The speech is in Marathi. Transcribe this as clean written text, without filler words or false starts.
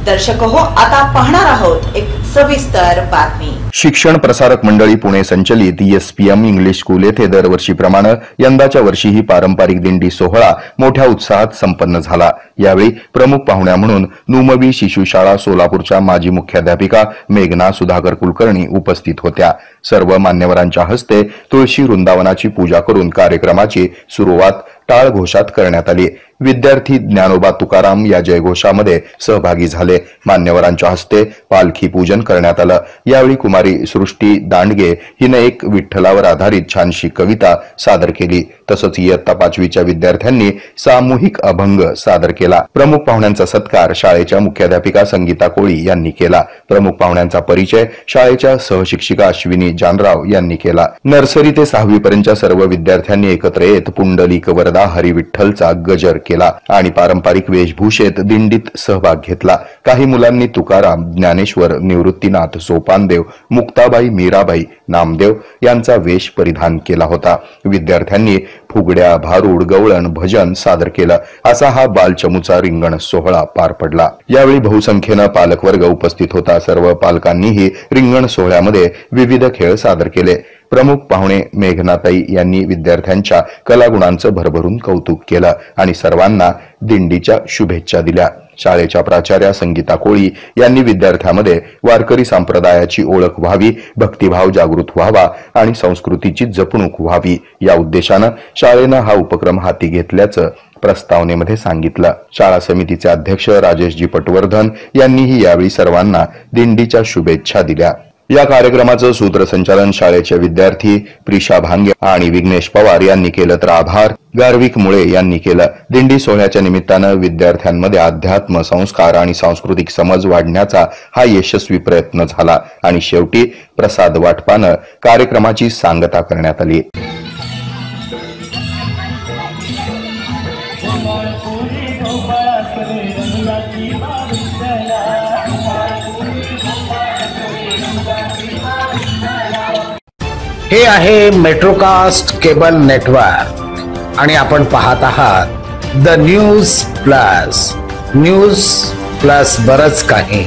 दर्शक हो, आता पाहणार आहोत एक सविस्तर बातमी। शिक्षण प्रसारक मंडळी पुणे संचलित ESPM इंग्लिश स्कूल येथे दरवर्षीप्रमाणे यंदाच्या वर्षीही पारंपरिक दिंडी सोहळा मोठ्या उत्साहात संपन्न झाला। यावेळी प्रमुख पाहुण्या म्हणून नुमवी शिशुशाळा सोलापूरच्या माजी मुख्याध्यापिका मेघना सुधाकर कुलकर्णी उपस्थित होत्या। सर्व मान्यवरांच्या हस्ते तुळशी वृंदावनाची पूजा करून कार्यक्रमाची सुरुवात टाळ घोषात करण्यात आली। विद्यार्थी ज्ञानोबा तुकाराम या जयघोषामध्ये सहभागी झाले। मान्यवरांच्या हस्ते पालखी पूजन करण्यात आलं। यावेळी कुमारी सृष्टी दांडगे हिने एक विठ्ठलावर आधारित छानशी कविता सादर केली। तसंच इयत्ता 5वीच्या विद्यार्थ्यांनी सामूहिक अभंग सादर केला। प्रमुख पाहुण्यांचा सत्कार शाळेच्या मुख्याध्यापिका संगीता कोळी यांनी केला। प्रमुख पाहुण्यांचा परिचय शाळेच्या सहशिक्षिका अश्विनी जानराव यांनी केला। नर्सरी ते 6वी पर्यंतच्या सर्व विद्यार्थ्यांनी एकत्र येत पुंडलिक वरदा हरी विठ्ठलचा गजर केला आणि पारंपरिक वेशभूषेत दिंडीत सहभाग घेतला। काही मुलांनी तुकाराम, ज्ञानेश्वर, निवृत्तीनाथ, सोपानदेव, मुक्ताबाई, मीराबाई, नामदेव यांचा वेश परिधान केला होता। विद्यार्थ्यांनी फुगड्या, भारूड, गवळण, भजन सादर केलं। असा हा बालचमूचा रिंगण सोहळा पार पडला। यावेळी बहुसंख्येने पालकवर्ग उपस्थित होता। सर्व पालकांनीही रिंगण सोहळ्यामध्ये विविध खेळ सादर केले। प्रमुख पाहुणे मेघनाताई यांनी विद्यार्थ्यांच्या कलागुणांचं भरभरून कौतुक केलं आणि सर्वांना दिंडीच्या शुभेच्छा दिल्या। शाळेच्या प्राचार्या संगीता कोळी यांनी विद्यार्थ्यांमध्ये वारकरी संप्रदायाची ओळख व्हावी, भक्तिभाव जागृत व्हावा आणि संस्कृतीची जपणूक व्हावी या उद्देशाने शाळेने हा उपक्रम हाती घेतल्याचं प्रस्तावनेमध्ये सांगितलं। शाळा समितीचे अध्यक्ष राजेशजी पटवर्धन यांनीही यावेळी सर्वांना दिंडीच्या शुभेच्छा दिल्या। या कार्यक्रमाचं सूत्रसंचालन शाळेचे विद्यार्थी प्रिशा भांगे आणि विघ्नेश पवार यांनी केलं, तर आभार गार्विक मुळे यांनी केलं। दिंडी सोहळ्याच्या निमित्तानं विद्यार्थ्यांमध्ये अध्यात्म, संस्कार आणि सांस्कृतिक समज वाढण्याचा हा यशस्वी प्रयत्न झाला आणि शेवटी प्रसाद वाटपानं कार्यक्रमाची सांगता करण्यात आली। हे आहे मेट्रोकास्ट केबल नेटवर्क आणि आपण पाहत आहात द न्यूज प्लस बरच काही।